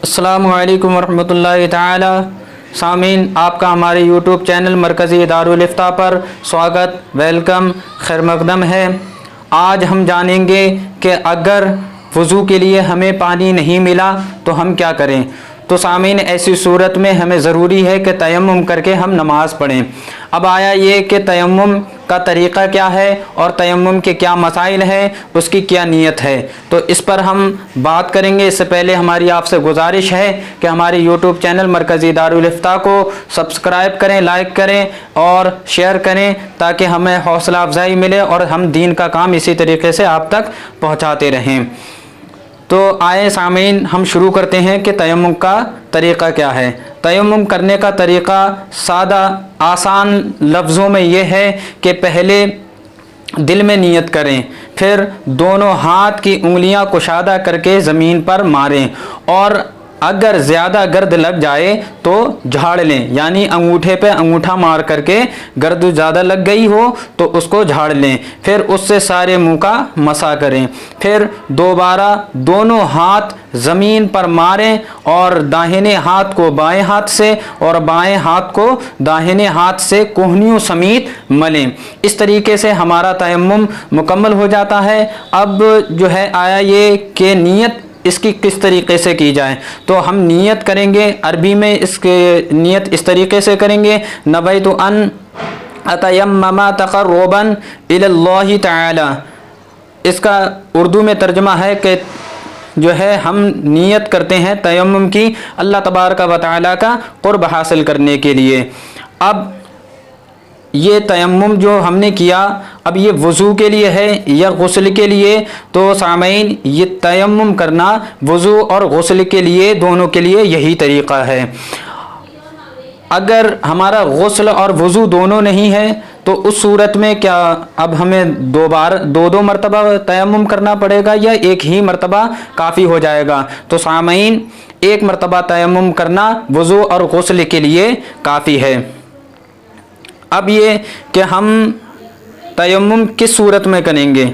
अस्सलामु अलैकुम वरहमतुल्लाहि ताला। सामीन, आपका हमारे यूट्यूब चैनल मरकज़ी दारुल इफ्ता पर स्वागत, वेलकम, खैर मक़दम है। आज हम जानेंगे कि अगर वज़ू के लिए हमें पानी नहीं मिला तो हम क्या करें। तो सामीन, ऐसी सूरत में हमें ज़रूरी है कि तयम्मुम करके हम नमाज़ पढ़ें। अब आया ये कि तयम्मुम का तरीक़ा क्या है और तयम्मुम के क्या मसाइल हैं, उसकी क्या नीयत है, तो इस पर हम बात करेंगे। इससे पहले हमारी आपसे गुजारिश है कि हमारे यूट्यूब चैनल मरकज़ी दारुल इफ्ता को सब्सक्राइब करें, लाइक करें और शेयर करें, ताकि हमें हौसला अफजाई मिले और हम दीन का काम इसी तरीके से आप तक पहुँचाते रहें। तो आए सामीन, हम शुरू करते हैं कि तयम्मुम का तरीक़ा क्या है। तयम्मुम करने का तरीक़ा सादा आसान लफ्ज़ों में ये है कि पहले दिल में नियत करें, फिर दोनों हाथ की उंगलियां कुशादा करके ज़मीन पर मारें और अगर ज़्यादा गर्द लग जाए तो झाड़ लें, यानी अंगूठे पे अंगूठा मार करके गर्द ज़्यादा लग गई हो तो उसको झाड़ लें। फिर उससे सारे मुंह का मसा करें। फिर दोबारा दोनों हाथ ज़मीन पर मारें और दाहिने हाथ को बाएं हाथ से और बाएं हाथ को दाहिने हाथ से कोहनियों समेत मलें। इस तरीके से हमारा तयम्मुम मुकम्मल हो जाता है। अब जो है आया ये कि नीयत इसकी किस तरीके से की जाए। तो हम नियत करेंगे, अरबी में इसके नियत इस तरीके से करेंगे, नवैतु अन अतयम्मम तक़र्रुबन इलल्लाहि तआला। इसका उर्दू में तर्जुमा है कि जो है हम नियत करते हैं तयम्मुम की अल्लाह तबारक व तआला का क़ुर्ब हासिल करने के लिए। अब ये तयम्मुम जो हमने किया, अब ये वज़ू के लिए है या गुस्ल के लिए। तो सामईन, ये तयम्मुम करना वज़ू और गुस्ल के लिए, दोनों के लिए यही तरीक़ा है। अगर हमारा गुस्ल और वज़ू दोनों नहीं है तो उस सूरत में क्या अब हमें दो मरतबा तयम्मुम करना पड़ेगा या एक ही मरतबा काफ़ी हो जाएगा। तो सामईन, एक मरतबा तयम्मुम करना वज़ू और गुस्ल के लिए काफ़ी है। अब ये कि हम तयम्मुम किस सूरत में करेंगे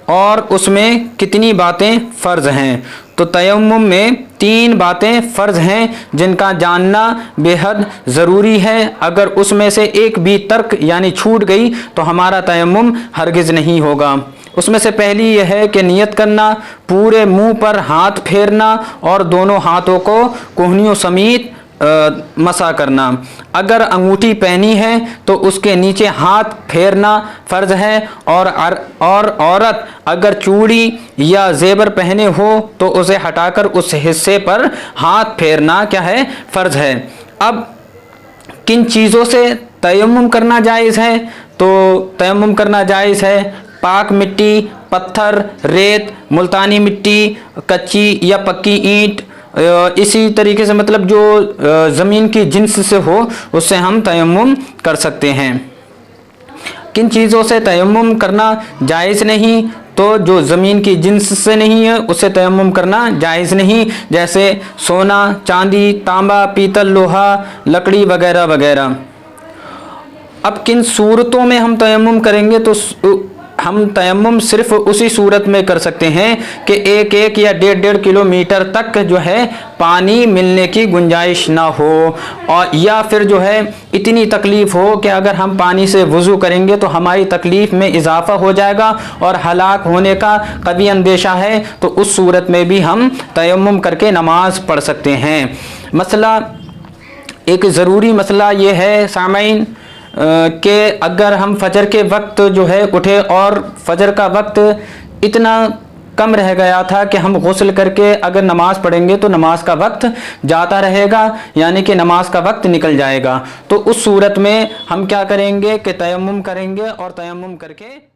और उसमें कितनी बातें फ़र्ज़ हैं। तो तयम्मुम में 3 बातें फ़र्ज़ हैं जिनका जानना बेहद ज़रूरी है। अगर उसमें से एक भी तर्क यानी छूट गई तो हमारा तयम्मुम हरगिज़ नहीं होगा। उसमें से पहली यह है कि नियत करना, पूरे मुंह पर हाथ फेरना और दोनों हाथों को कोहनियों समेत मसा करना। अगर अंगूठी पहनी है तो उसके नीचे हाथ फेरना फ़र्ज़ है और औरत अगर चूड़ी या ज़ेवर पहने हो तो उसे हटाकर उस हिस्से पर हाथ फेरना क्या है, फ़र्ज़ है। अब किन चीज़ों से तयम्मुम करना जायज़ है। तो तयम्मुम करना जायज़ है पाक मिट्टी, पत्थर, रेत, मुल्तानी मिट्टी, कच्ची या पक्की ईंट, इसी तरीके से मतलब जो ज़मीन की जिन्स से हो उससे हम तयम्मुम कर सकते हैं। किन चीज़ों से तयम्मुम करना जायज़ नहीं, तो जो ज़मीन की जिन्स से नहीं है उससे तयम्मुम करना जायज़ नहीं, जैसे सोना, चांदी, तांबा, पीतल, लोहा, लकड़ी वगैरह वगैरह। अब किन सूरतों में हम तयम्मुम करेंगे, तो हम तयम्मुम सिर्फ उसी सूरत में कर सकते हैं कि 1-1 या 1.5 किलोमीटर तक जो है पानी मिलने की गुंजाइश ना हो, और या फिर जो है इतनी तकलीफ़ हो कि अगर हम पानी से वज़ू करेंगे तो हमारी तकलीफ़ में इजाफ़ा हो जाएगा और हलाक होने का कभी अंदेशा है, तो उस सूरत में भी हम तयम्मुम करके नमाज पढ़ सकते हैं। मसला, एक ज़रूरी मसला ये है सामईन कि अगर हम फ़जर के वक्त जो है उठे और फ़जर का वक्त इतना कम रह गया था कि हम गुस्ल करके अगर नमाज़ पढ़ेंगे तो नमाज का वक्त जाता रहेगा, यानी कि नमाज का वक्त निकल जाएगा। तो उस सूरत में हम क्या करेंगे कि तयम्मुम करेंगे और तयम्मुम करके